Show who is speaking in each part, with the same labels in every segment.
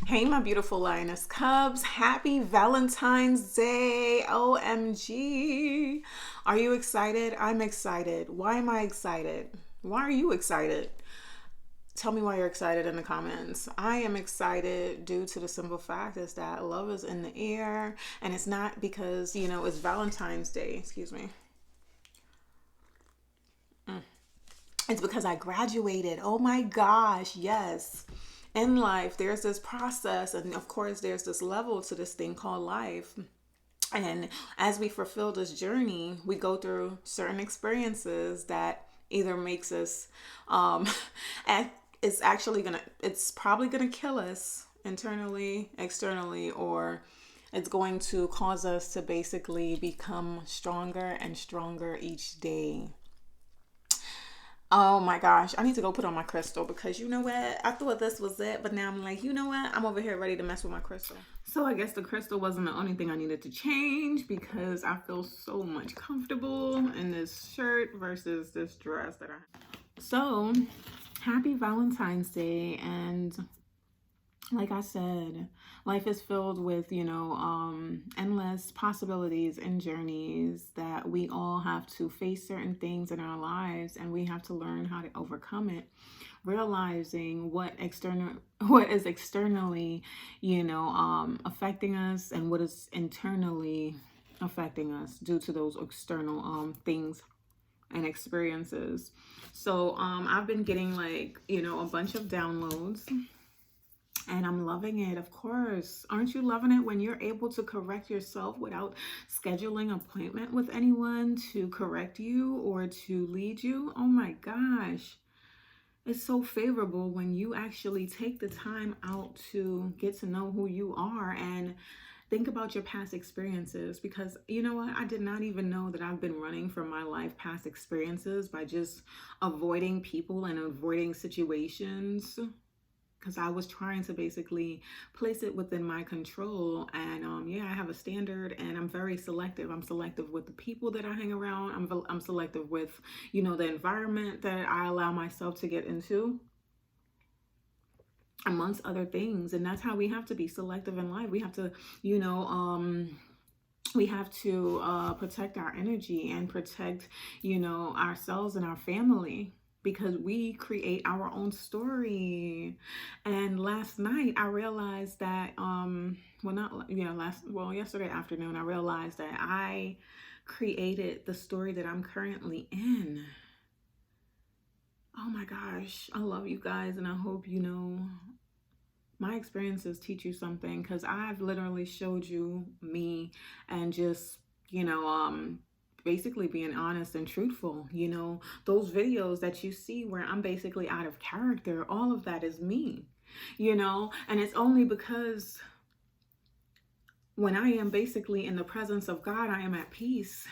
Speaker 1: Hey, my beautiful lioness cubs. Happy Valentine's Day. OMG. Are you excited? I'm excited. Why am I excited? Why are you excited? Tell me why you're excited in the comments. I am excited due to the simple fact is that love is in the air, and it's not because, it's Valentine's Day. Excuse me. It's because I graduated. Oh my gosh, yes. In life, there's this process, and of course, there's this level to this thing called life. And as we fulfill this journey, we go through certain experiences that either makes us, and it's probably gonna kill us internally, externally, or it's going to cause us to basically become stronger and stronger each day. Oh my gosh, I need to go put on my crystal because you know what? I thought this was it, but now I'm like, you know what? I'm over here ready to mess with my crystal. So I guess the crystal wasn't the only thing I needed to change because I feel so much comfortable in this shirt versus this dress that I have. So happy Valentine's Day, and like I said, life is filled with, endless possibilities and journeys that we all have to face certain things in our lives, and we have to learn how to overcome it, realizing what is externally, affecting us, and what is internally affecting us due to those external things and experiences. So I've been getting a bunch of downloads, and I'm loving it, of course. Aren't you loving it when you're able to correct yourself without scheduling an appointment with anyone to correct you or to lead you? Oh my gosh. It's so favorable when you actually take the time out to get to know who you are and think about your past experiences, because you know what? I did not even know that I've been running from my life past experiences by just avoiding people and avoiding situations, because I was trying to basically place it within my control. And I have a standard, and I'm very selective. I'm selective with the people that I hang around. I'm selective with, the environment that I allow myself to get into, amongst other things. And that's how we have to be selective in life. We have to, protect our energy and protect, ourselves and our family, because we create our own story. And last night I realized that yesterday afternoon I realized that I created the story that I'm currently in. Oh my gosh, I love you guys, and I hope my experiences teach you something, because I've literally showed you me, and just basically being honest and truthful. Those videos that you see where I'm basically out of character, all of that is me, and it's only because when I am basically in the presence of God, I am at peace.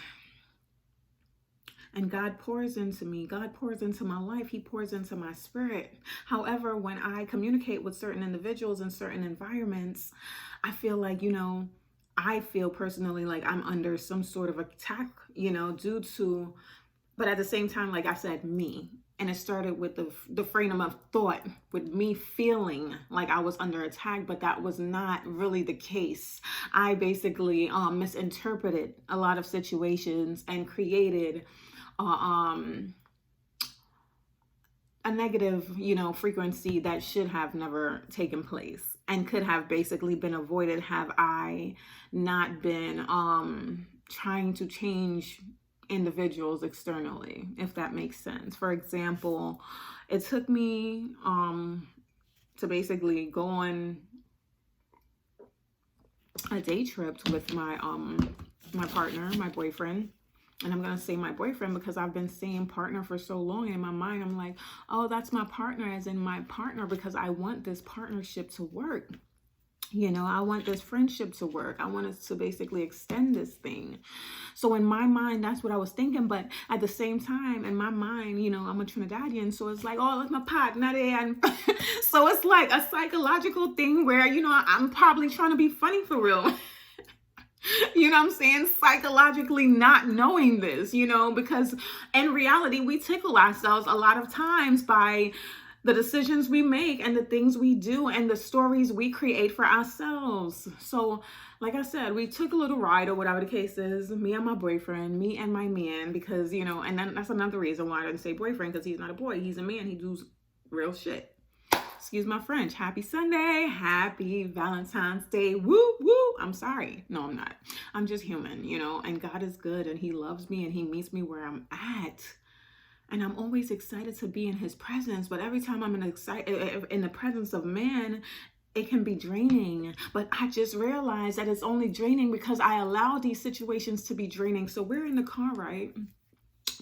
Speaker 1: And God pours into me. God pours into my life. He pours into my spirit. However, when I communicate with certain individuals in certain environments, I feel like, I feel personally like I'm under some sort of attack, due to, but at the same time, like I said, me. And it started with the freedom of thought, with me feeling like I was under attack, but that was not really the case. I basically misinterpreted a lot of situations and created a negative, frequency that should have never taken place and could have basically been avoided have I not been trying to change individuals externally, if that makes sense. For example, it took me to basically go on a day trip with my partner, my boyfriend. And I'm going to say my boyfriend because I've been saying partner for so long. In my mind, I'm like, oh, that's my partner, as in my partner, because I want this partnership to work. I want this friendship to work. I want us to basically extend this thing. So in my mind, that's what I was thinking. But at the same time, in my mind, I'm a Trinidadian. So it's like, oh, that's my partner there. And so it's like a psychological thing where, I'm probably trying to be funny for real. You know what I'm saying? Psychologically not knowing this, because in reality, we tickle ourselves a lot of times by the decisions we make and the things we do and the stories we create for ourselves. So like I said, we took a little ride or whatever the case is, me and my boyfriend, me and my man, because, you know, and then that's another reason why I didn't say boyfriend, because he's not a boy, he's a man, he does real shit. Excuse my French. Happy Sunday. Happy Valentine's Day. Woo, woo. I'm sorry. No, I'm not. I'm just human, you know, and God is good and he loves me and he meets me where I'm at. And I'm always excited to be in his presence. But every time I'm in the presence of man, it can be draining. But I just realized that it's only draining because I allow these situations to be draining. So we're in the car, right? I'm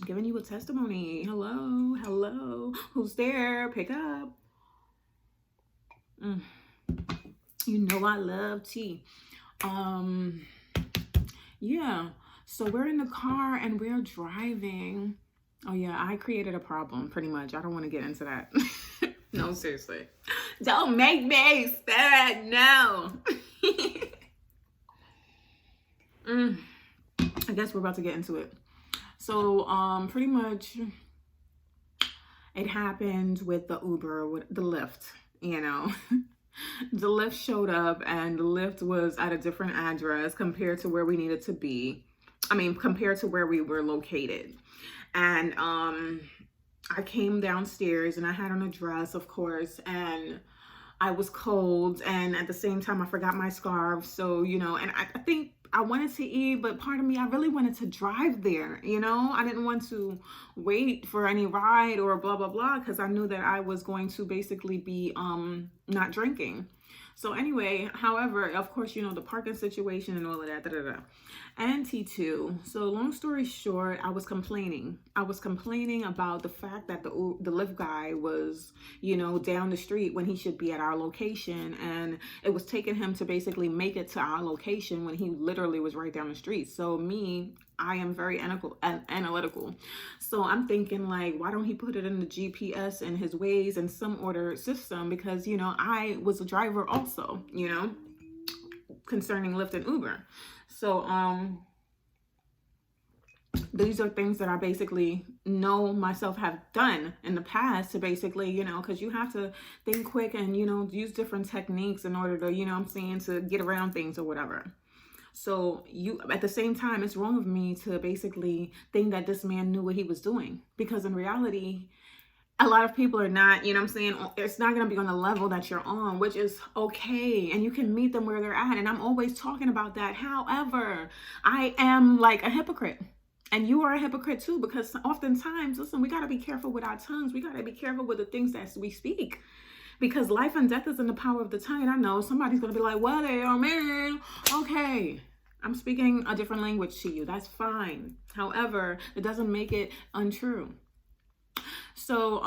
Speaker 1: giving you a testimony. Hello, hello. Who's there? Pick up. You know I love tea. Yeah. So we're in the car and we're driving. Oh yeah, I created a problem pretty much. I don't want to get into that. No, seriously. Don't make me sad. No. I guess we're about to get into it. So pretty much it happened with the Uber, with the Lyft, you know. The Lyft showed up and the Lyft was at a different address compared to where we needed to be. I mean, compared to where we were located. And I came downstairs and I had on a dress, of course, and I was cold. And at the same time, I forgot my scarf. So, you know, and I think I wanted to eat, but part of me, I really wanted to drive there, you know. I didn't want to wait for any ride or blah, blah, blah, because I knew that I was going to basically be not drinking. So anyway, however, of course, you know, the parking situation and all of that, And T2. So long story short, I was complaining. I was complaining about the fact that the Lyft guy was, you know, down the street when he should be at our location. And it was taking him to basically make it to our location when he literally was right down the street. So I am very analytical. So I'm thinking like, why don't he put it in the GPS and his Waze and some order system? Because, you know, I was a driver also, you know, concerning Lyft and Uber. So these are things that I basically know myself have done in the past to basically, you know, because you have to think quick and, you know, use different techniques in order to, you know what I'm saying, to get around things or whatever. So at the same time, it's wrong of me to basically think that this man knew what he was doing, because in reality, a lot of people are not, you know what I'm saying, it's not going to be on the level that you're on, which is okay. And you can meet them where they're at. And I'm always talking about that. However, I am like a hypocrite. And you are a hypocrite too, because oftentimes, listen, we got to be careful with our tongues. We got to be careful with the things that we speak. Because life and death is in the power of the tongue. And I know somebody's going to be like, well, they are man. Okay, I'm speaking a different language to you. That's fine. However, it doesn't make it untrue. So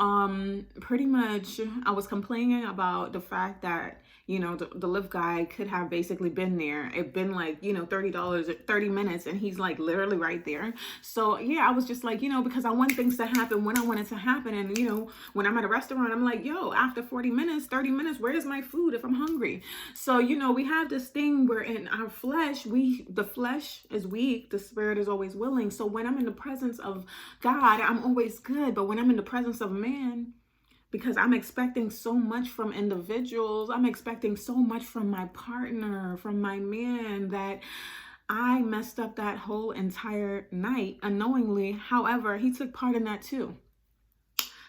Speaker 1: pretty much I was complaining about the fact that, you know, the Lyft guy could have basically been there. It'd been like, you know, $30, 30 minutes, and he's like literally right there. So yeah, I was just like, you know, because I want things to happen when I want it to happen. And, you know, when I'm at a restaurant, I'm like, yo, after 40 minutes, 30 minutes, where's my food if I'm hungry? So, you know, we have this thing where in our flesh, the flesh is weak, the spirit is always willing. So when I'm in the presence of God, I'm always good. But when I'm in the presence of man, because I'm expecting so much from individuals, I'm expecting so much from my partner, from my man, that I messed up that whole entire night unknowingly. However, he took part in that too.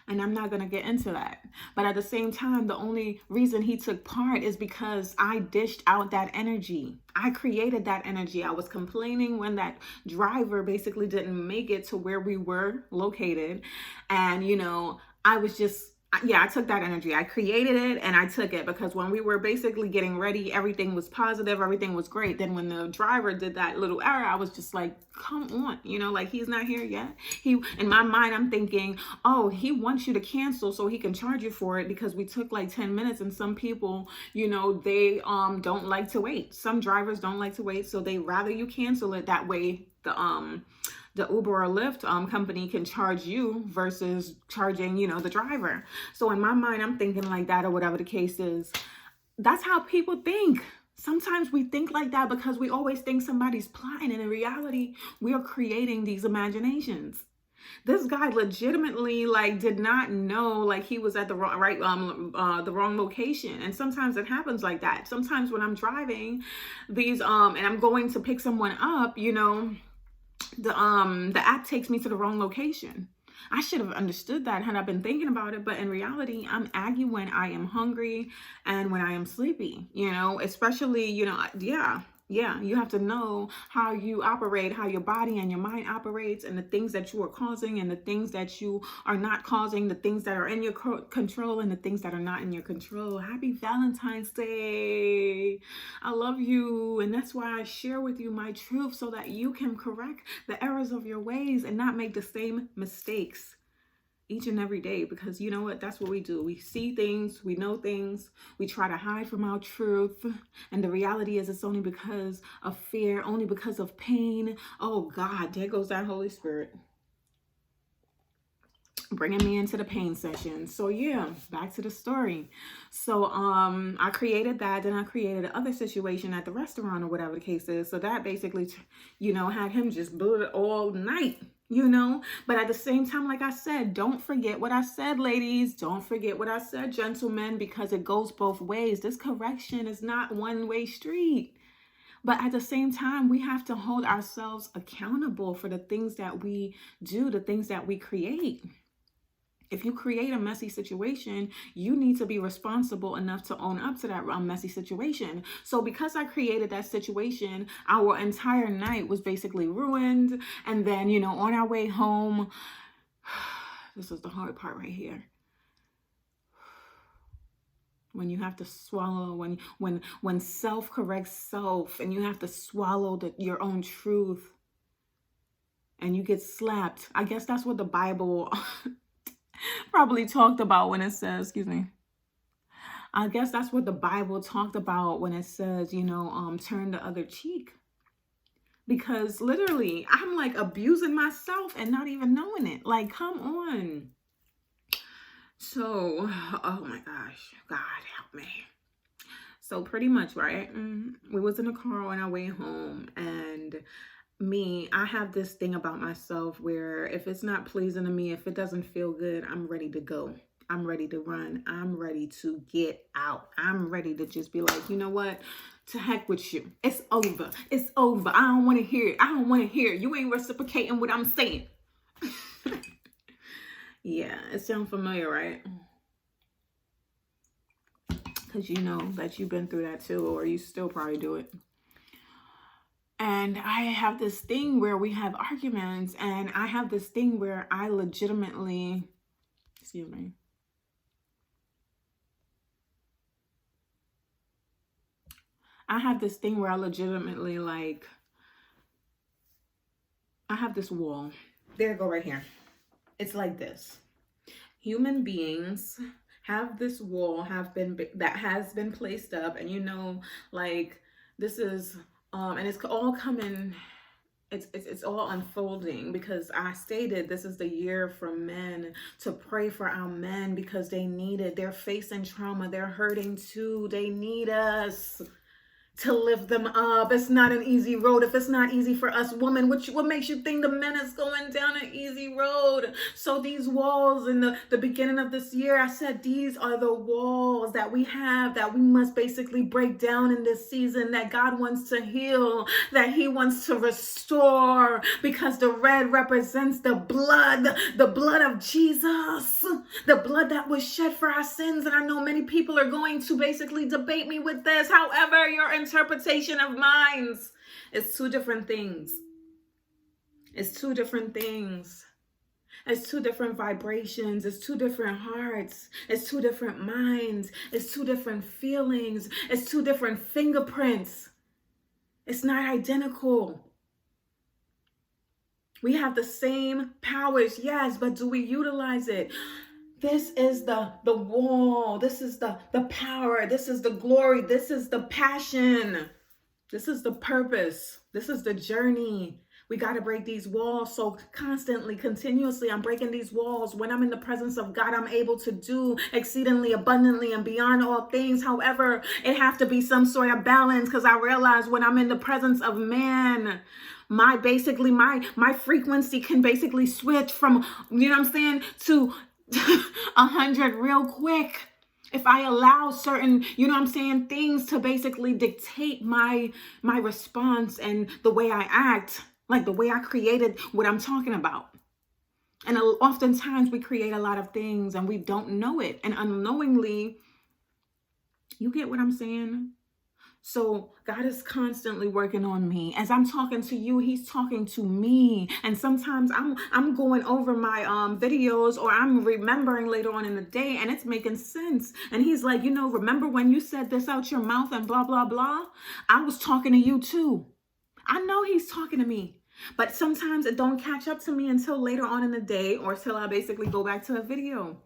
Speaker 1: And I'm not going to get into that. But at the same time, the only reason he took part is because I dished out that energy. I created that energy. I was complaining when that driver basically didn't make it to where we were located. And, you know, I was just, I took that energy. I created it and I took it, because when we were basically getting ready, everything was positive. Everything was great. Then when the driver did that little error, I was just like, come on, you know, like he's not here yet. In my mind, I'm thinking, oh, he wants you to cancel so he can charge you for it, because we took like 10 minutes and some people, you know, they don't like to wait. Some drivers don't like to wait. So they rather you cancel it. That way the Uber or Lyft company can charge you versus charging, you know, the driver. So in my mind, I'm thinking like that, or whatever the case is. That's how people think. Sometimes we think like that because we always think somebody's plotting. And in reality, we are creating these imaginations. This guy legitimately like did not know like he was at the wrong location. And sometimes it happens like that. Sometimes when I'm driving these and I'm going to pick someone up, you know, the app takes me to the wrong location. I should have understood that had I been thinking about it, but in reality, I'm aggy when I am hungry and when I am sleepy, you know, especially, you know, yeah, you have to know how you operate, how your body and your mind operates, and the things that you are causing and the things that you are not causing, the things that are in your control and the things that are not in your control. Happy Valentine's Day. I love you. And that's why I share with you my truth so that you can correct the errors of your ways and not make the same mistakes each and every day, because you know what, that's what we do. We see things, we know things, we try to hide from our truth, and the reality is it's only because of fear, only because of pain. Oh God, there goes that Holy Spirit bringing me into the pain session. So yeah, back to the story. So I created that, then I created another situation at the restaurant or whatever the case is. So that basically, you know, had him just blew it all night, you know. But at the same time, like I said, don't forget what I said, ladies. Don't forget what I said, gentlemen, because it goes both ways. This correction is not one-way street. But at the same time, we have to hold ourselves accountable for the things that we do, the things that we create. If you create a messy situation, you need to be responsible enough to own up to that messy situation. So because I created that situation, our entire night was basically ruined. And then, you know, on our way home, this is the hard part right here. When you have to swallow, when self corrects self, and you have to swallow your own truth, and you get slapped. I guess that's what the Bible probably talked about when it says, excuse me. I guess that's what the Bible talked about when it says, you know, turn the other cheek. Because literally, I'm like abusing myself and not even knowing it. Like, come on. So, oh my gosh, God help me. So pretty much, right? We was in the car on our way home, and I have this thing about myself where if it's not pleasing to me, if it doesn't feel good, I'm ready to go. I'm ready to run. I'm ready to get out. I'm ready to just be like, you know what? To heck with you. It's over. It's over. I don't want to hear it. I don't want to hear it. You ain't reciprocating what I'm saying. Yeah, it sounds familiar, right? Because you know that you've been through that too, or you still probably do it. And I have this thing where we have arguments, and I have this thing where I legitimately, excuse me. I have this thing where I legitimately like, I have this wall. There you go right here. It's like this. Human beings have this wall that has been placed up, and you know, like this is and it's all coming, it's all unfolding, because I stated this is the year for men to pray for our men, because they need it. They're facing trauma, they're hurting too, they need us to lift them up. It's not an easy road. If it's not easy for us women, what makes you think the men is going down an easy road? So these walls in the beginning of this year, I said these are the walls that we have, that we must basically break down in this season, that God wants to heal, that he wants to restore, because the red represents the blood of Jesus, the blood that was shed for our sins. And I know many people are going to basically debate me with this. However, your interpretation of minds is two different things. It's two different things. It's two different vibrations. It's two different hearts. It's two different minds. It's two different feelings. It's two different fingerprints. It's not identical. We have the same powers, yes, but do we utilize it? This is the wall. This is the power. This is the glory. This is the passion. This is the purpose. This is the journey. We got to break these walls. So constantly, continuously, I'm breaking these walls. When I'm in the presence of God, I'm able to do exceedingly abundantly and beyond all things. However, it have to be some sort of balance, because I realize when I'm in the presence of man, my frequency can basically switch from, you know what I'm saying, to 100 real quick. If I allow certain, you know what I'm saying, things to basically dictate my response and the way I act, like the way I created what I'm talking about. And oftentimes we create a lot of things and we don't know it. And unknowingly, you get what I'm saying? So God is constantly working on me. As I'm talking to you, he's talking to me. And sometimes I'm going over my videos, or I'm remembering later on in the day, and it's making sense. And he's like, you know, remember when you said this out your mouth and blah, blah, blah? I was talking to you too. I know he's talking to me. But sometimes it don't catch up to me until later on in the day, or till I basically go back to a video.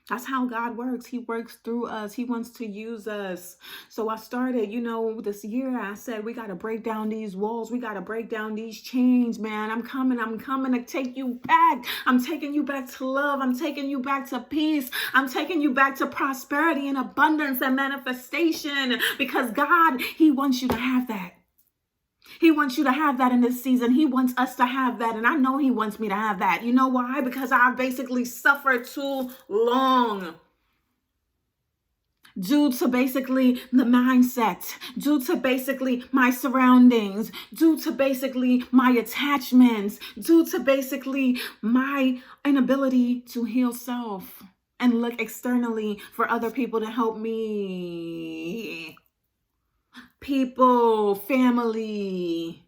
Speaker 1: That's how God works. He works through us. He wants to use us. So I started, you know, this year, I said, we got to break down these walls. We got to break down these chains, man. I'm coming to take you back. I'm taking you back to love. I'm taking you back to peace. I'm taking you back to prosperity and abundance and manifestation, because God, he wants you to have that. He wants you to have that in this season. He wants us to have that. And I know he wants me to have that. You know why? Because I basically suffered too long. Due to basically the mindset, due to basically my surroundings, due to basically my attachments, due to basically my inability to heal self and look externally for other people to help me. People, family,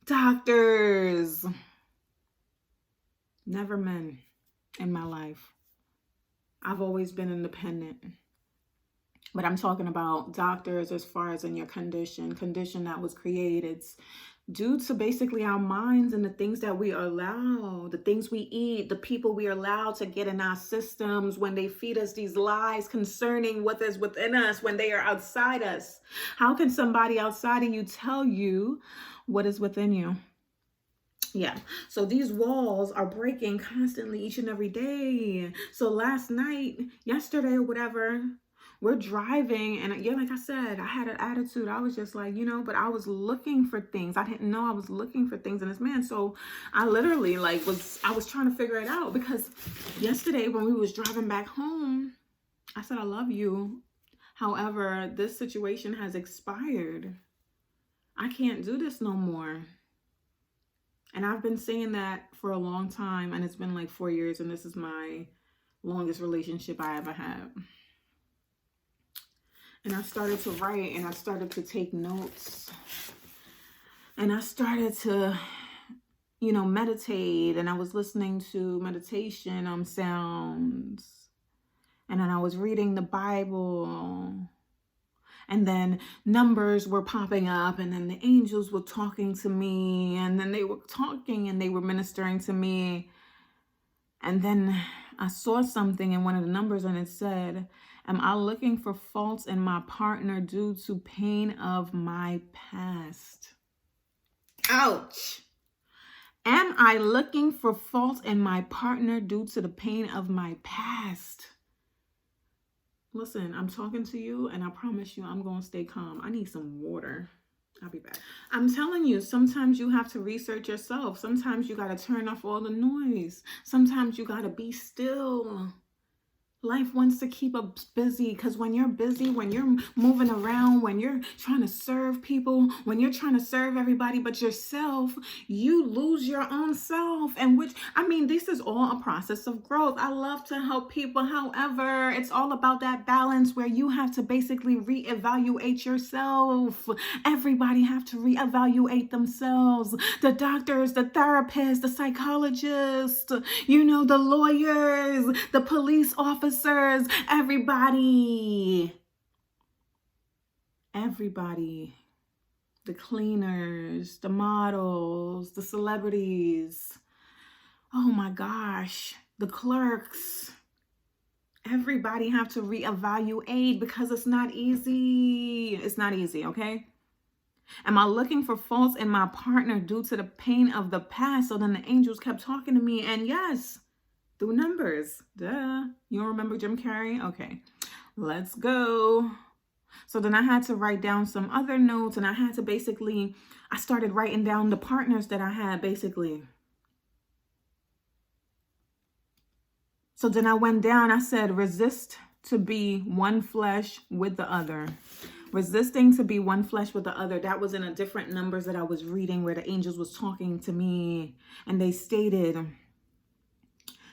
Speaker 1: doctors, never men in my life. I've always been independent. But I'm talking about doctors as far as in your condition that was created due to basically our minds and the things that we allow, the things we eat, the people we allow to get in our systems when they feed us these lies concerning what is within us when they are outside us. How can somebody outside of you tell you what is within you? Yeah. So these walls are breaking constantly each and every day. So last night, yesterday or whatever, we're driving, and yeah, like I said, I had an attitude. I was just like, you know, but I was looking for things. I didn't know I was looking for things in this man. So I literally I was trying to figure it out, because yesterday when we was driving back home, I said, I love you. However, this situation has expired. I can't do this no more. And I've been saying that for a long time, and it's been like 4 years, and this is my longest relationship I ever had. And I started to write, and I started to take notes, and I started to, you know, meditate, and I was listening to meditation sounds, and then I was reading the Bible, and then numbers were popping up, and then the angels were talking to me, and then they were talking and they were ministering to me. And then I saw something in one of the numbers, and it said, am I looking for faults in my partner due to pain of my past? Ouch. Am I looking for faults in my partner due to the pain of my past? Listen, I'm talking to you, and I promise you I'm going to stay calm. I need some water. I'll be back. I'm telling you, sometimes you have to research yourself. Sometimes you got to turn off all the noise. Sometimes you got to be still. Life wants to keep us busy, because when you're busy, when you're moving around, when you're trying to serve people, when you're trying to serve everybody but yourself, you lose your own self. And this is all a process of growth. I love to help people. However, it's all about that balance where you have to basically reevaluate yourself. Everybody have to reevaluate themselves. The doctors, the therapists, the psychologists, you know, the lawyers, the police officers, everybody, the cleaners, the models, the celebrities, oh my gosh, the clerks, everybody have to reevaluate, because it's not easy. It's not easy, okay? Am I looking for faults in my partner due to the pain of the past? So then the angels kept talking to me, and yes, through numbers. Duh. You don't remember Jim Carrey? Okay, let's go. So then I had to write down some other notes, and I started writing down the partners that I had basically. So then I went down, I said, resist to be one flesh with the other. Resisting to be one flesh with the other. That was in a different numbers that I was reading where the angels was talking to me. And they stated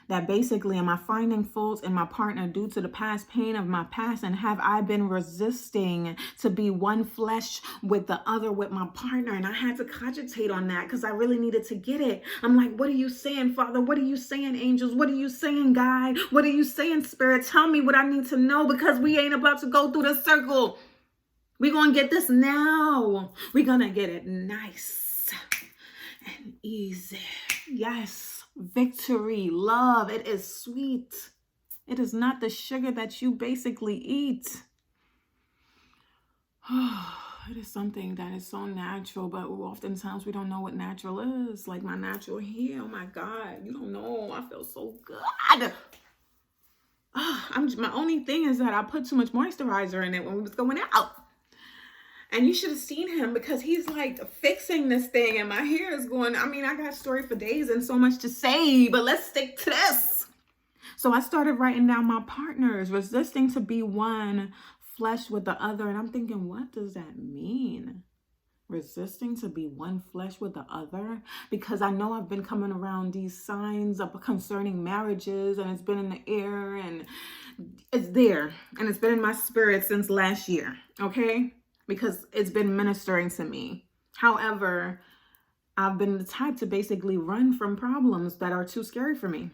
Speaker 1: that basically, am I finding faults in my partner due to the past pain of my past? And have I been resisting to be one flesh with the other, with my partner? And I had to cogitate on that because I really needed to get it. I'm like, what are you saying, Father? What are you saying, angels? What are you saying, God? What are you saying, Spirit? Tell me what I need to know, because we ain't about to go through the circle. We're going to get this now. We're going to get it nice and easy. Yes. Victory, love, it is sweet. It is not the sugar that you basically eat. It is something that is so natural, but oftentimes we don't know what natural is. Like my natural here, oh my God, you don't know. I feel so good. My only thing is that I put too much moisturizer in it when we was going out. And you should have seen him, because he's like fixing this thing and my hair is going, I got a story for days and so much to say, but let's stick to this. So I started writing down my partners, resisting to be one flesh with the other. And I'm thinking, what does that mean? Resisting to be one flesh with the other? Because I know I've been coming around these signs of concerning marriages, and it's been in the air and it's there. And it's been in my spirit since last year. Okay? Because it's been ministering to me. However, I've been the type to basically run from problems that are too scary for me.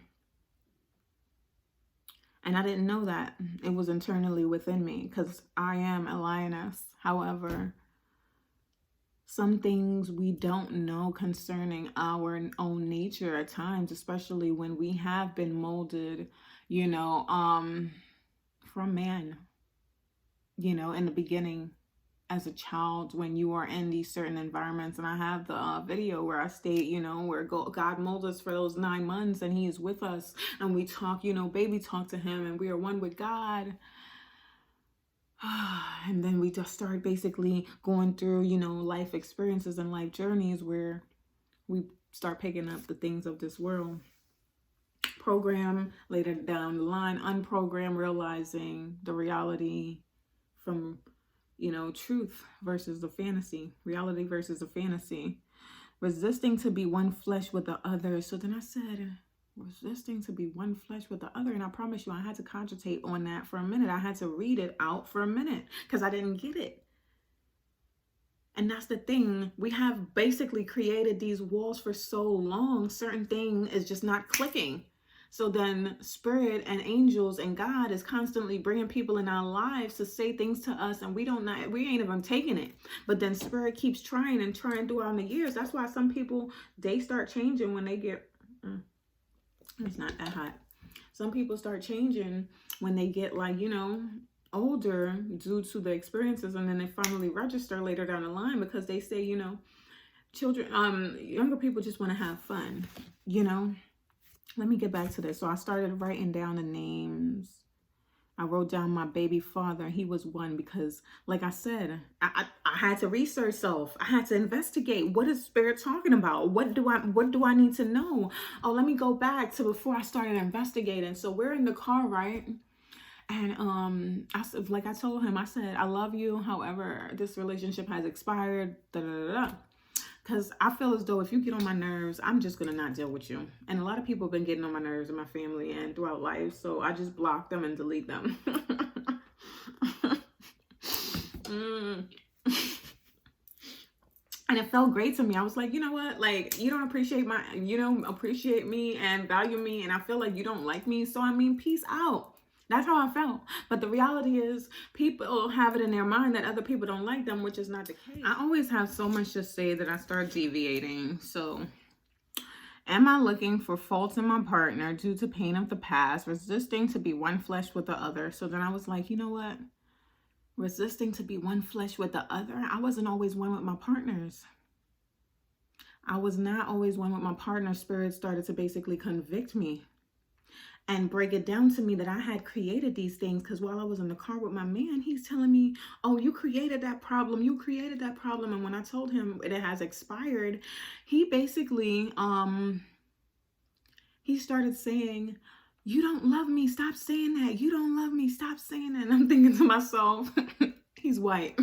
Speaker 1: And I didn't know that. It was internally within me, because I am a lioness. However, some things we don't know concerning our own nature at times, especially when we have been molded, from man, in the beginning. As a child, when you are in these certain environments. And I have the video where I state, where God molded us for those 9 months, and he is with us, and we talk, baby talk to him, and we are one with God. And then we just start basically going through, life experiences and life journeys where we start picking up the things of this world. Program later down the line, unprogram, realizing the reality from truth versus the fantasy, reality versus the fantasy, resisting to be one flesh with the other. So then I said, resisting to be one flesh with the other. And I promise you, I had to cogitate on that for a minute. I had to read it out for a minute because I didn't get it. And that's the thing. We have basically created these walls for so long. Certain thing is just not clicking. So then spirit and angels and God is constantly bringing people in our lives to say things to us, and we ain't even taking it. But then spirit keeps trying throughout the years. That's why some people, they start changing when they get, it's not that hot. Some people start changing when they get older due to the experiences, and then they finally register later down the line because they say, children, younger people just want to have fun, Let me get back to this. So I started writing down the names. I wrote down my baby father. He was one because, like I said, I had to research self. I had to investigate. What is spirit talking about? What do I need to know? Oh, let me go back to before I started investigating. So we're in the car, right? And I said, like I told him, I said, I love you. However, this relationship has expired. Because I feel as though if you get on my nerves, I'm just going to not deal with you. And a lot of people have been getting on my nerves in my family and throughout life. So I just block them and delete them. And it felt great to me. I was like, you know what? Like, you don't appreciate me and value me. And I feel like you don't like me. So, peace out. That's how I felt. But the reality is people have it in their mind that other people don't like them, which is not the case. I always have so much to say that I start deviating. So, am I looking for faults in my partner due to pain of the past, resisting to be one flesh with the other? So then I was like, you know what? Resisting to be one flesh with the other. I wasn't always one with my partners. I was not always one with my partner. Spirit started to basically convict me. and break it down to me that I had created these things. Because while I was in the car with my man, he's telling me, oh, you created that problem. You created that problem. And when I told him it has expired, he basically, he started saying, you don't love me. Stop saying that. You don't love me. Stop saying that. And I'm thinking to myself, he's white.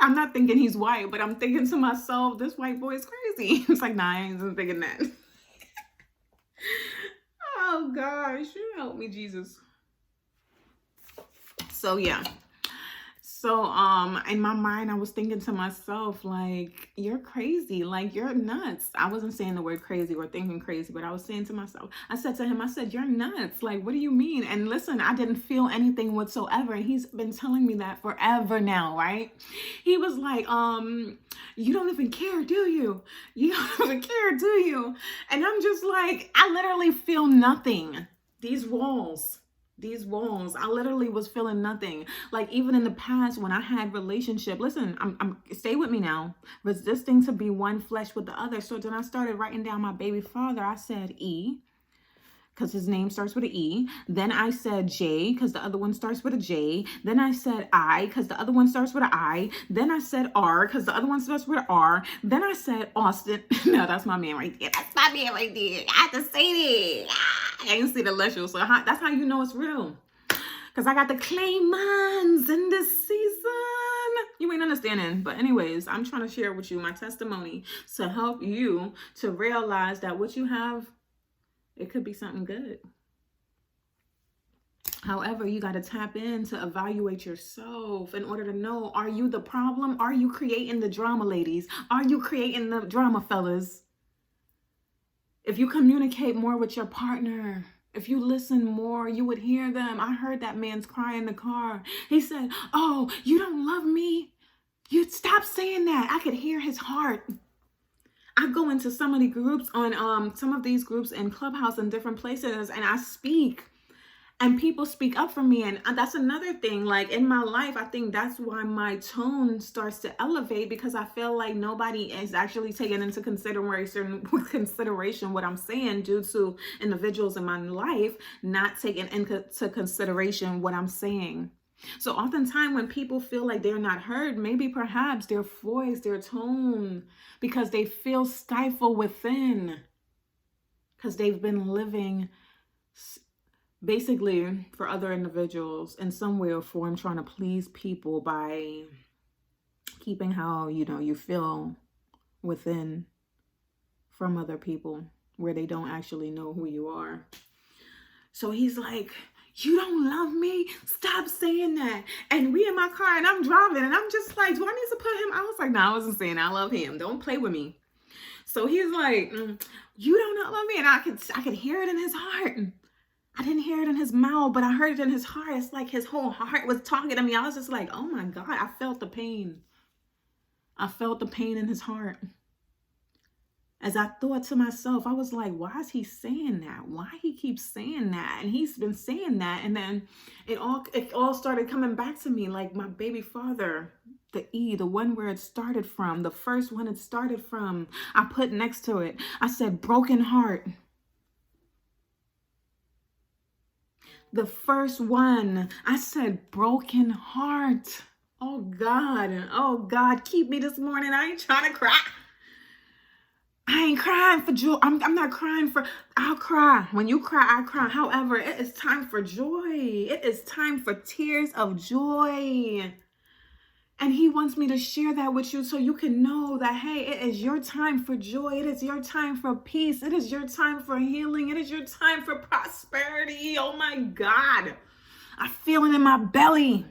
Speaker 1: I'm not thinking he's white, but I'm thinking to myself, this white boy is crazy. It's like, nah, I ain't thinking that. Oh gosh, help me, Jesus. So yeah. So in my mind, I was thinking to myself, like, you're crazy, like, you're nuts. I wasn't saying the word crazy or thinking crazy, but I was saying to myself, I said to him, I said, you're nuts. Like, what do you mean? And listen, I didn't feel anything whatsoever. And he's been telling me that forever now, right? He was like, you don't even care, do you? You don't even care, do you? And I'm just like, I literally feel nothing. These walls, I literally was feeling nothing. Like, even in the past when I had relationship, listen, I'm stay with me now, resisting to be one flesh with the other. So then I started writing down my baby father. I said E, because his name starts with an E. Then I said J, because the other one starts with a J. Then I said I, because the other one starts with an I. Then I said R, because the other one starts with an R. Then I said Austin. No, that's my man right there. That's my man right there. I have to say that. I ain't see the initials, so that's how you know it's real. Because I got the claymans in this season. You ain't understanding. But anyways, I'm trying to share with you my testimony to help you to realize that what you have, it could be something good. However, you got to tap in to evaluate yourself in order to know, are you the problem? Are you creating the drama, ladies? Are you creating the drama, fellas? If you communicate more with your partner, if you listen more, you would hear them. I heard that man's cry in the car. He said, oh, you don't love me? You stop saying that. I could hear his heart. I go into some of the groups on some of these groups in Clubhouse and different places, and I speak, and people speak up for me. And that's another thing, like in my life, I think that's why my tone starts to elevate, because I feel like nobody is actually taking into consideration what I'm saying, due to individuals in my life not taking into consideration what I'm saying. So oftentimes when people feel like they're not heard, maybe perhaps their voice, their tone, because they feel stifled within, because they've been living basically for other individuals in some way or form, trying to please people by keeping how, you feel within from other people, where they don't actually know who you are. So he's like, you don't love me? Stop saying that. And we in my car and I'm driving and I'm just like, do I need to put him? I was like, no, I wasn't saying I love him. Don't play with me. So he's like, you don't not love me. And I could hear it in his heart. I didn't hear it in his mouth, but I heard it in his heart. It's like his whole heart was talking to me. I was just like, oh my God, I felt the pain. I felt the pain in his heart. As I thought to myself, I was like, why is he saying that? Why he keeps saying that? And he's been saying that. And then it all started coming back to me, like my baby father, the E, the one where it started from, the first one it started from. I put next to it, I said, broken heart. The first one, I said, broken heart. Oh God, keep me this morning. I ain't trying to cry. I ain't crying for joy. I'm not crying for, I'll cry. When you cry, I cry. However, it is time for joy. It is time for tears of joy. And he wants me to share that with you so you can know that, hey, it is your time for joy. It is your time for peace. It is your time for healing. It is your time for prosperity. Oh my God. I feel it in my belly.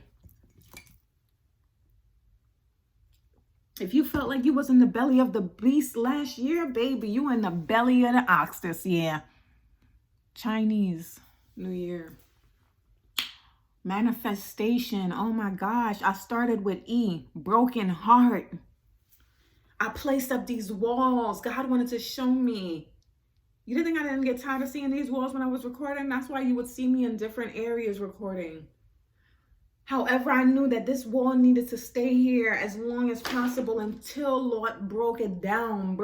Speaker 1: If you felt like you was in the belly of the beast last year, baby, you in the belly of the ox this year. Chinese New Year. Manifestation. Oh my gosh. I started with E, broken heart. I placed up these walls. God wanted to show me. You didn't think I didn't get tired of seeing these walls when I was recording? That's why you would see me in different areas recording. However, I knew that this wall needed to stay here as long as possible until Lord break it down.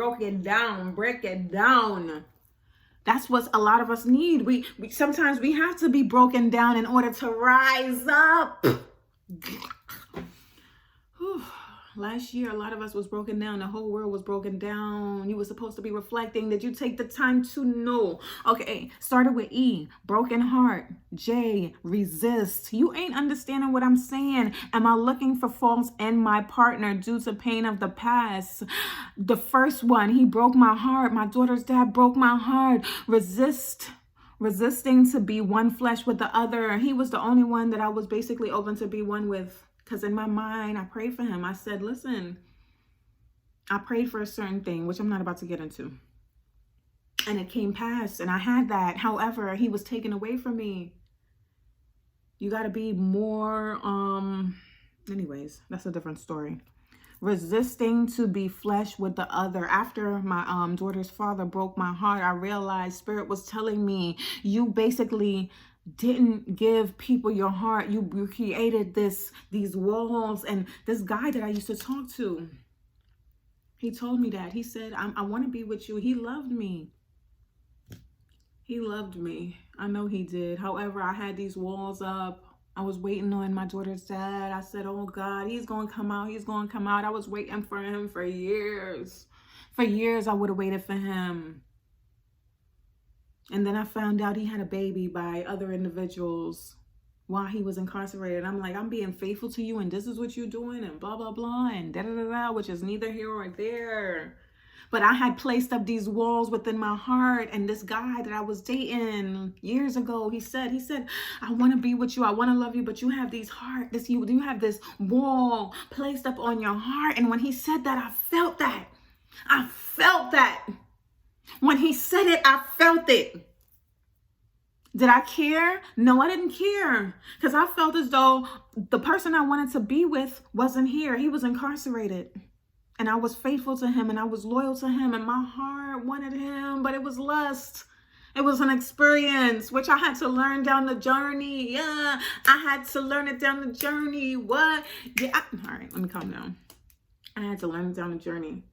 Speaker 1: That's what a lot of us need. We sometimes we have to be broken down in order to rise up. Last year, a lot of us was broken down. The whole world was broken down. You were supposed to be reflecting. Did you take the time to know? Okay, started with E, broken heart. J, resist. You ain't understanding what I'm saying. Am I looking for faults in my partner due to pain of the past? The first one, he broke my heart. My daughter's dad broke my heart. Resisting to be one flesh with the other. He was the only one that I was basically open to be one with. Because in my mind, I prayed for him. I said, listen, I prayed for a certain thing, which I'm not about to get into. And it came past, and I had that. However, he was taken away from me. You got to be more, anyways, that's a different story. Resisting to be flesh with the other. After my daughter's father broke my heart, I realized Spirit was telling me, you basically didn't give people your heart. You created these walls. And this guy that I used to talk to, he told me that. He said, I want to be with you. He loved me. He loved me. I know he did. However, I had these walls up. I was waiting on my daughter's dad. I said, oh God, he's going to come out. He's going to come out. I was waiting for him for years. For years, I would have waited for him. And then I found out he had a baby by other individuals while he was incarcerated. I'm like, I'm being faithful to you, and this is what you're doing, and blah, blah, blah, and da-da-da-da, which is neither here or there. But I had placed up these walls within my heart, and this guy that I was dating years ago, he said, I want to be with you. I want to love you, but you have you have this wall placed up on your heart. And when he said that, I felt that. I felt that. When he said it, I felt it. Did I care? No, I didn't care. Because I felt as though the person I wanted to be with wasn't here. He was incarcerated. And I was faithful to him, and I was loyal to him, and my heart wanted him, but it was lust. It was an experience, which I had to learn down the journey. Yeah, I had to learn it down the journey. What? Yeah. All right, let me calm down. I had to learn it down the journey.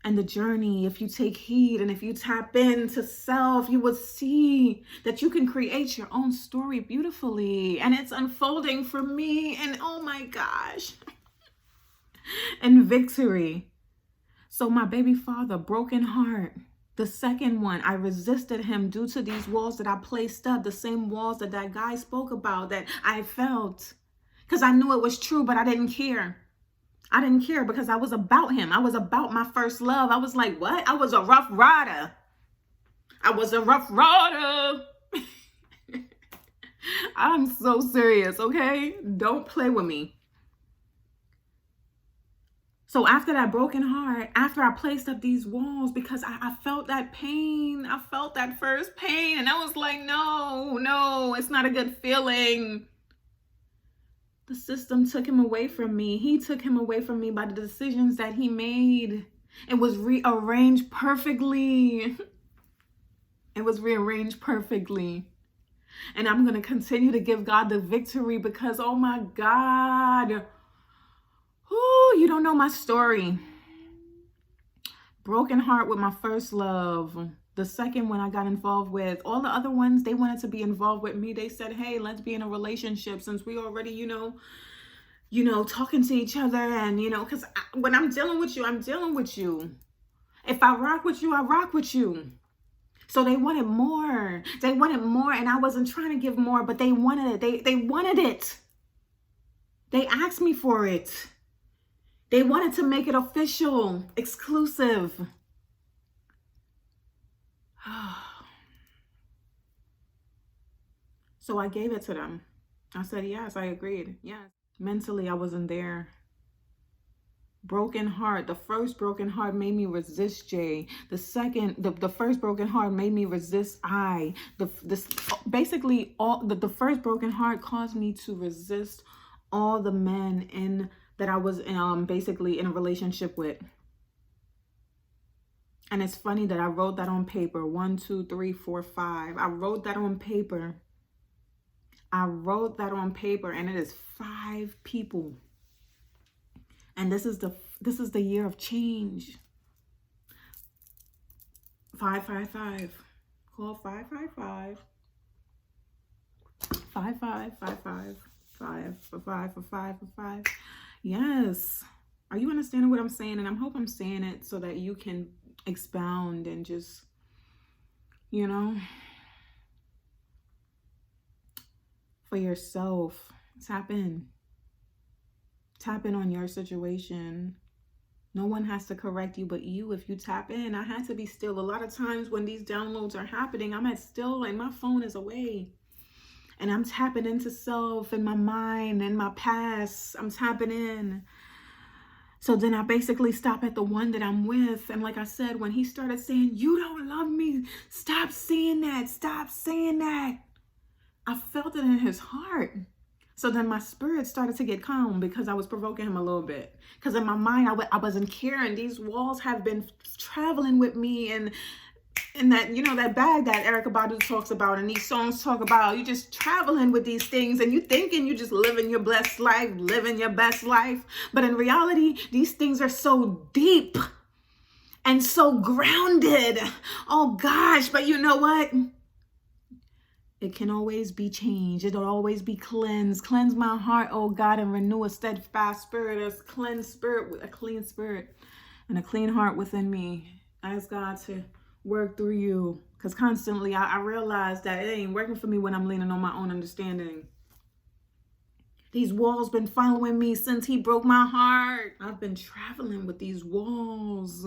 Speaker 1: And the journey, if you take heed and if you tap into self, you will see that you can create your own story beautifully. And it's unfolding for me. And oh my gosh. And victory. So my baby father, broken heart. The second one, I resisted him due to these walls that I placed up. The same walls that guy spoke about that I felt. Because I knew it was true, but I didn't care. I didn't care because I was about him. I was about my first love. I was like, what? I was a rough rider. I'm so serious, okay? Don't play with me. So after that broken heart, after I placed up these walls, because I felt that pain, I felt that first pain, and I was like, no, it's not a good feeling. The system took him away from me. He took him away from me by the decisions that he made. It was rearranged perfectly. It was rearranged perfectly. And I'm going to continue to give God the victory because, oh my God. Ooh, you don't know my story. Broken heart with my first love. The second one I got involved with, all the other ones, they wanted to be involved with me. They said, hey, let's be in a relationship since we already, talking to each other. And, because when I'm dealing with you, I'm dealing with you. If I rock with you, I rock with you. So they wanted more. They wanted more. And I wasn't trying to give more, but they wanted it. They wanted it. They asked me for it. They wanted to make it official, exclusive. So I gave it to them. I said, yes, I agreed. Yes. Mentally, I wasn't there. Broken heart. The first broken heart made me resist J. The first broken heart made me resist I. The first broken heart caused me to resist all the men that I was basically in a relationship with. And it's funny that I wrote that on paper. 1, 2, 3, 4, 5. I wrote that on paper. And it is 5 people. And this is the year of change. 555. Call 555. 5555. 5 for 5. Yes. Are you understanding what I'm saying? And I hope I'm saying it so that you can expound and just, for yourself, tap in. Tap in on your situation. No one has to correct you but you if you tap in. I had to be still. A lot of times when these downloads are happening, I'm at still, like my phone is away. And I'm tapping into self and my mind and my past. I'm tapping in. So then I basically stop at the one that I'm with. And like I said, when he started saying, you don't love me, stop saying that. Stop saying that. I felt it in his heart. So then my spirit started to get calm because I was provoking him a little bit. Because in my mind, I wasn't caring. These walls have been traveling with me, and that, that bag that Erykah Badu talks about and these songs talk about, you just traveling with these things and you thinking you just living your blessed life, living your best life. But in reality, these things are so deep and so grounded. Oh gosh, but you know what? It can always be changed. It'll always be cleansed. Cleanse my heart, oh God, and renew a steadfast spirit, a cleansed spirit, with a clean spirit and a clean heart within me. Ask God to work through you, because constantly I realize that it ain't working for me when I'm leaning on my own understanding. These walls been following me since he broke my heart. I've been traveling with these walls.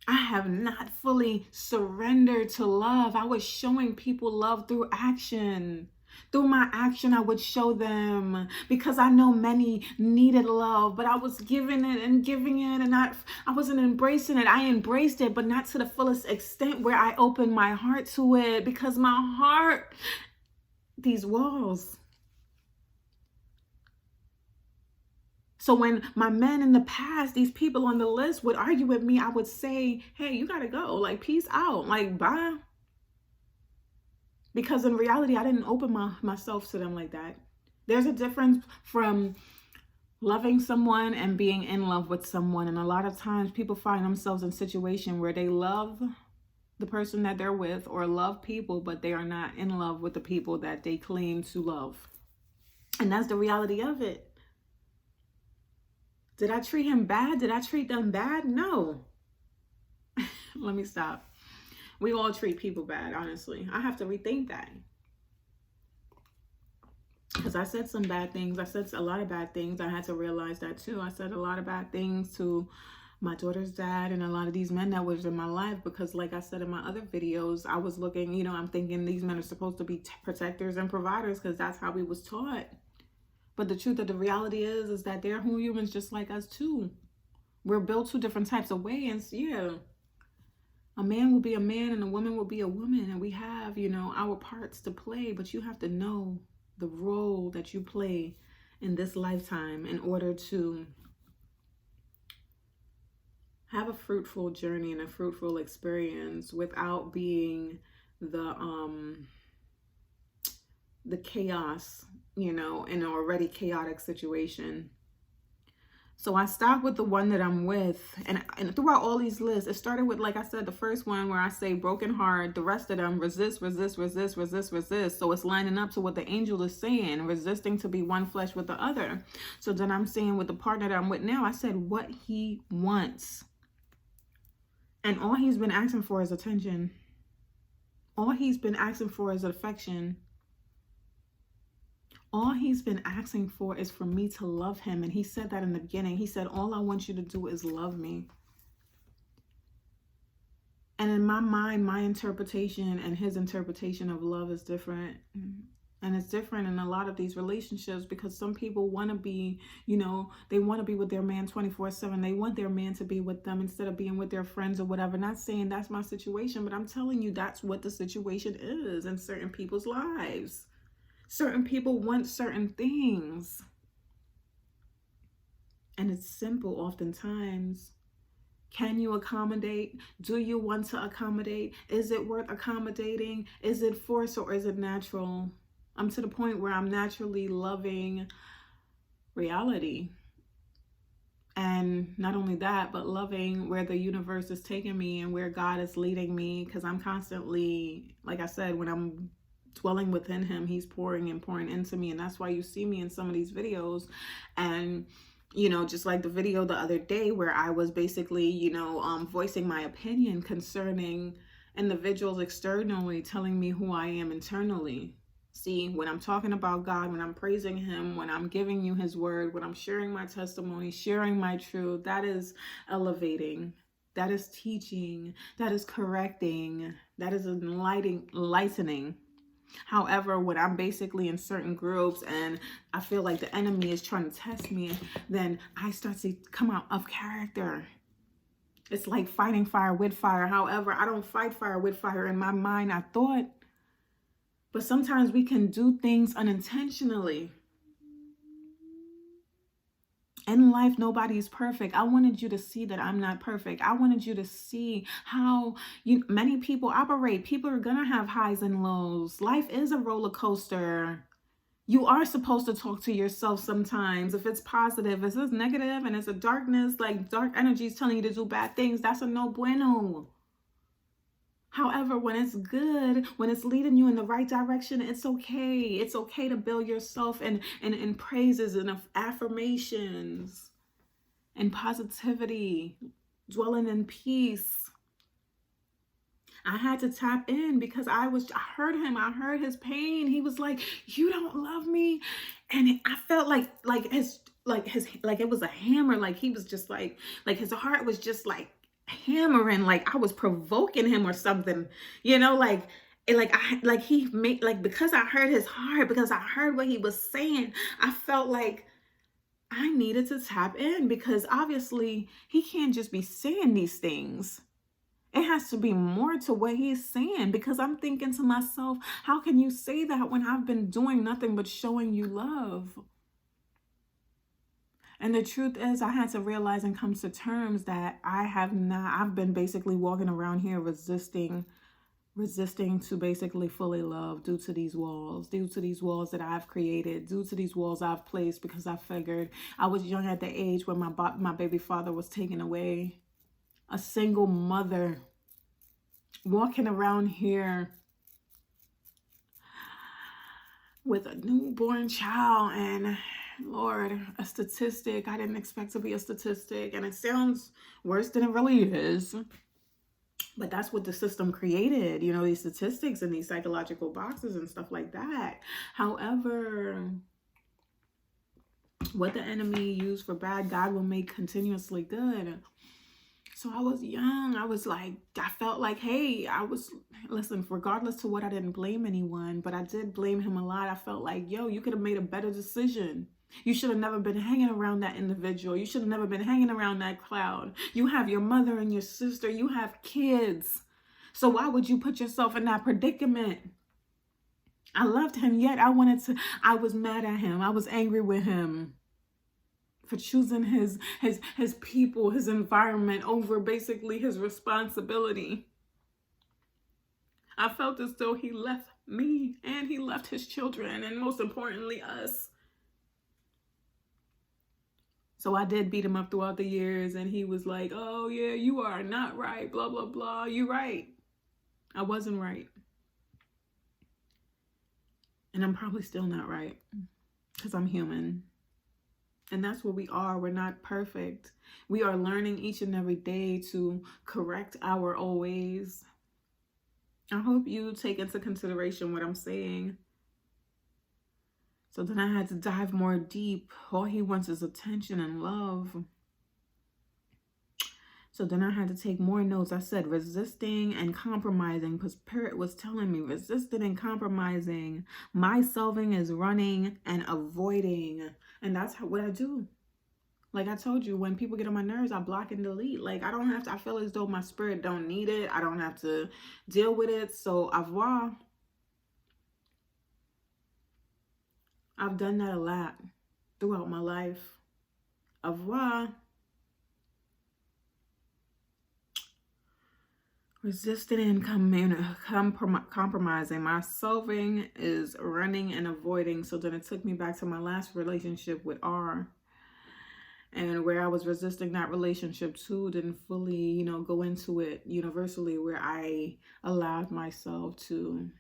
Speaker 1: I have not fully surrendered to love. I was showing people love through action. Through my action, I would show them, because I know many needed love, but I was giving it and giving it, and I wasn't embracing it. I embraced it, but not to the fullest extent where I opened my heart to it, because my heart, these walls. So when my men in the past, these people on the list would argue with me, I would say, hey, you got to go. Like, peace out. Like, bye. Because in reality, I didn't open myself to them like that. There's a difference from loving someone and being in love with someone. And a lot of times people find themselves in a situation where they love the person that they're with or love people, but they are not in love with the people that they claim to love. And that's the reality of it. Did I treat him bad? Did I treat them bad? No. Let me stop. We all treat people bad, honestly. I have to rethink that. Because I said some bad things. I said a lot of bad things. I had to realize that too. I said a lot of bad things to my daughter's dad and a lot of these men that was in my life. Because like I said in my other videos, I was looking, I'm thinking these men are supposed to be protectors and providers because that's how we was taught. But the truth of the reality is that they're humans just like us too. We're built two different types of ways. Yeah. A man will be a man and a woman will be a woman. And we have, our parts to play. But you have to know the role that you play in this lifetime in order to have a fruitful journey and a fruitful experience without being the chaos, in an already chaotic situation. So I stopped with the one that I'm with. And throughout all these lists, it started with, like I said, the first one where I say broken heart. The rest of them, resist, resist, resist, resist, resist. So it's lining up to what the angel is saying, resisting to be one flesh with the other. So then I'm saying with the partner that I'm with now, I said what he wants. And all he's been asking for is attention. All he's been asking for is affection. All he's been asking for is for me to love him. And he said that in the beginning. He said, all I want you to do is love me. And in my mind, my interpretation and his interpretation of love is different. And it's different in a lot of these relationships because some people want to be, they want to be with their man 24/7. They want their man to be with them instead of being with their friends or whatever. Not saying that's my situation, but I'm telling you that's what the situation is in certain people's lives. Certain people want certain things. And it's simple oftentimes. Can you accommodate? Do you want to accommodate? Is it worth accommodating? Is it forced or is it natural? I'm to the point where I'm naturally loving reality. And not only that, but loving where the universe is taking me and where God is leading me. Because I'm constantly, like I said, when I'm dwelling within him, he's pouring and pouring into me. And that's why you see me in some of these videos. And, you know, just like the video the other day where I was basically, you know, voicing my opinion concerning individuals externally telling me who I am internally. See, when I'm talking about God, when I'm praising him, when I'm giving you his word, when I'm sharing my testimony, sharing my truth, that is elevating. That is teaching. That is correcting. That is enlightening. However, when I'm basically in certain groups and I feel like the enemy is trying to test me, then I start to come out of character. It's like fighting fire with fire. However, I don't fight fire with fire. In my mind, I thought. But sometimes we can do things unintentionally. In life, nobody's perfect. I wanted you to see that I'm not perfect. I wanted you to see how many people operate. People are going to have highs and lows. Life is a roller coaster. You are supposed to talk to yourself sometimes. If it's positive, if it's negative and it's a darkness, like dark energy is telling you to do bad things, that's a no bueno. However, when it's good, when it's leading you in the right direction, it's okay. It's okay to build yourself in praises and affirmations and positivity, dwelling in peace. I had to tap in because I heard him. I heard his pain. He was like, "You don't love me," and I felt like it was a hammer. Like he was just like his heart was just like hammering, like I was provoking him or something, you know, he made, like, because I heard his heart, because I heard what he was saying, I felt like I needed to tap in, because obviously he can't just be saying these things. It has to be more to what he's saying, because I'm thinking to myself, how can you say that when I've been doing nothing but showing you love? And the truth is, I had to realize and come to terms that I've been basically walking around here resisting to basically fully love due to these walls that I've created, due to these walls I've placed, because I figured I was young at the age when my baby father was taken away. A single mother walking around here with a newborn child, and Lord, a statistic. I didn't expect to be a statistic, and it sounds worse than it really is. But that's what the system created, you know, these statistics and these psychological boxes and stuff like that. However, what the enemy used for bad, God will make continuously good. So I was young. I felt like, hey, listen, regardless to what, I didn't blame anyone, but I did blame him a lot. I felt like, yo, you could have made a better decision. You should have never been hanging around that individual. You should have never been hanging around that crowd. You have your mother and your sister. You have kids. So why would you put yourself in that predicament? I loved him, yet I was mad at him. I was angry with him for choosing his people, his environment over basically his responsibility. I felt as though he left me and he left his children, and most importantly, us. So I did beat him up throughout the years, and he was like, oh yeah, you are not right, blah, blah, blah. You're right. I wasn't right. And I'm probably still not right, because I'm human. And that's what we are. We're not perfect. We are learning each and every day to correct our old ways. I hope you take into consideration what I'm saying. So then I had to dive more deep. All he wants is attention and love. So then I had to take more notes. I said resisting and compromising, because Spirit was telling me resisting and compromising. My solving is running and avoiding. And that's what I do. Like I told you, when people get on my nerves, I block and delete. Like I feel as though my spirit don't need it. I don't have to deal with it. So au revoir. I've done that a lot throughout my life. Au revoir. Resisting and compromising. My solving is running and avoiding. So then it took me back to my last relationship with R. And where I was resisting that relationship too, didn't fully, you know, go into it universally, where I allowed myself to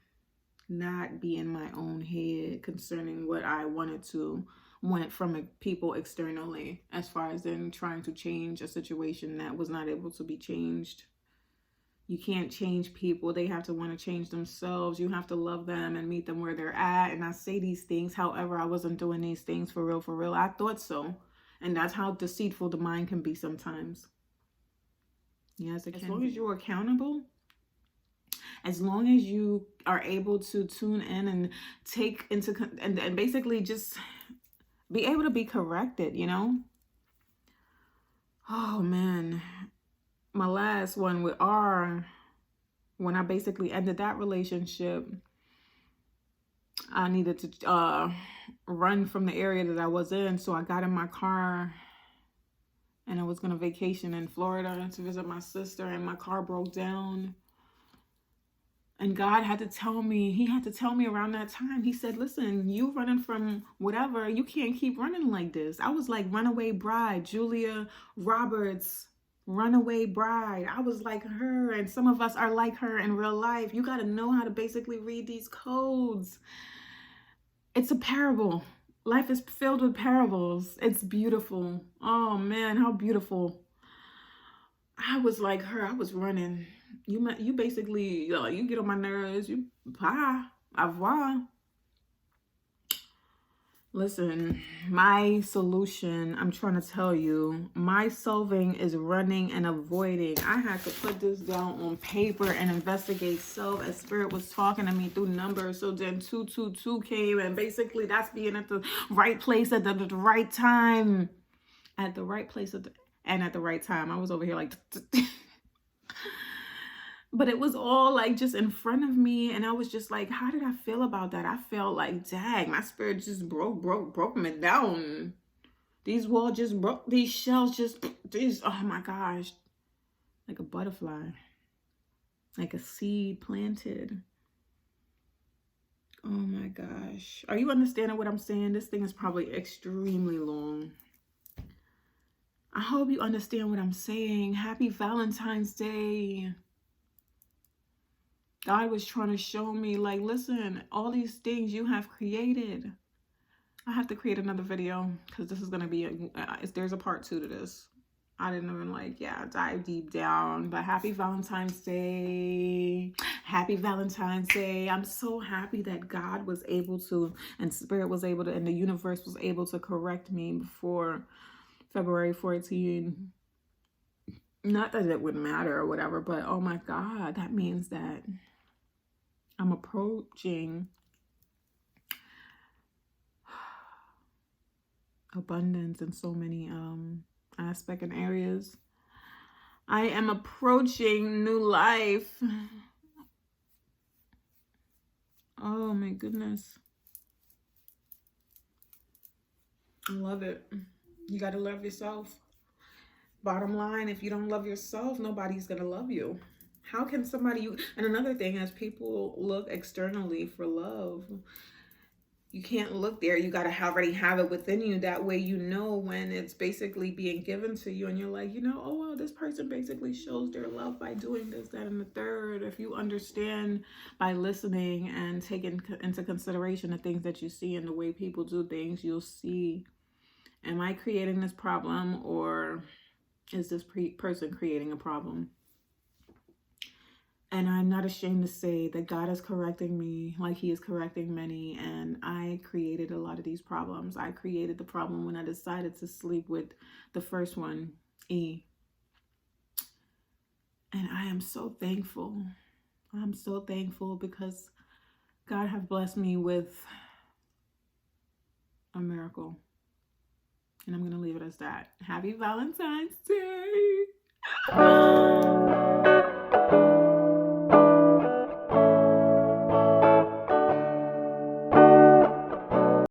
Speaker 1: not be in my own head concerning what I wanted to want from people externally, as far as in trying to change a situation that was not able to be changed. You can't change people. They have to want to change themselves. You have to love them and meet them where they're at. And I say these things, however, I wasn't doing these things for real, for real. I thought so. And that's how deceitful the mind can be sometimes. Yes, it can. As long as you're accountable, as long as you are able to tune in and take into, and basically just be able to be corrected, you know? Oh, man. My last one with R, when I basically ended that relationship, I needed to run from the area that I was in. So I got in my car and I was going to vacation in Florida to visit my sister, and my car broke down. And God had to tell me, he had to tell me around that time. He said, listen, you running from whatever, you can't keep running like this. I was like Runaway Bride, Julia Roberts, Runaway Bride. I was like her, and some of us are like her in real life. You got to know how to basically read these codes. It's a parable. Life is filled with parables. It's beautiful. Oh man, how beautiful. I was like her. I was running. You basically, you get on my nerves. You bye, au revoir. Listen, my solution, I'm trying to tell you, my solving is running and avoiding. I had to put this down on paper and investigate self as Spirit was talking to me through numbers. So then 222 came, and basically that's being at the right place at the right time. At the right place at the right time. I was over here like... But it was all like just in front of me. And I was just like, how did I feel about that? I felt like, dang, my spirit just broke me down. These walls just broke, these shells just, oh my gosh. Like a butterfly. Like a seed planted. Oh my gosh. Are you understanding what I'm saying? This thing is probably extremely long. I hope you understand what I'm saying. Happy Valentine's Day. God was trying to show me, like, listen, all these things you have created. I have to create another video because this is going to be, there's a part 2 to this. I didn't even dive deep down. But happy Valentine's Day. Happy Valentine's Day. I'm so happy that God was able to, and Spirit was able to, and the universe was able to correct me before February 14. Not that it would matter or whatever, but oh my God, that means that I'm approaching abundance in so many aspects and areas. I am approaching new life. Oh my goodness. I love it. You got to love yourself. Bottom line, if you don't love yourself, nobody's going to love you. How can somebody, and another thing, as people look externally for love, you can't look there. You got to already have it within you. That way, you know when it's basically being given to you, and you're like, oh, well, this person basically shows their love by doing this, that, and the third. If you understand by listening and taking into consideration the things that you see and the way people do things, you'll see, am I creating this problem, or is this person creating a problem? And I'm not ashamed to say that God is correcting me like he is correcting many. And I created a lot of these problems. I created the problem when I decided to sleep with the first one, E. And I am so thankful. I'm so thankful because God have blessed me with a miracle. And I'm going to leave it as that. Happy Valentine's Day.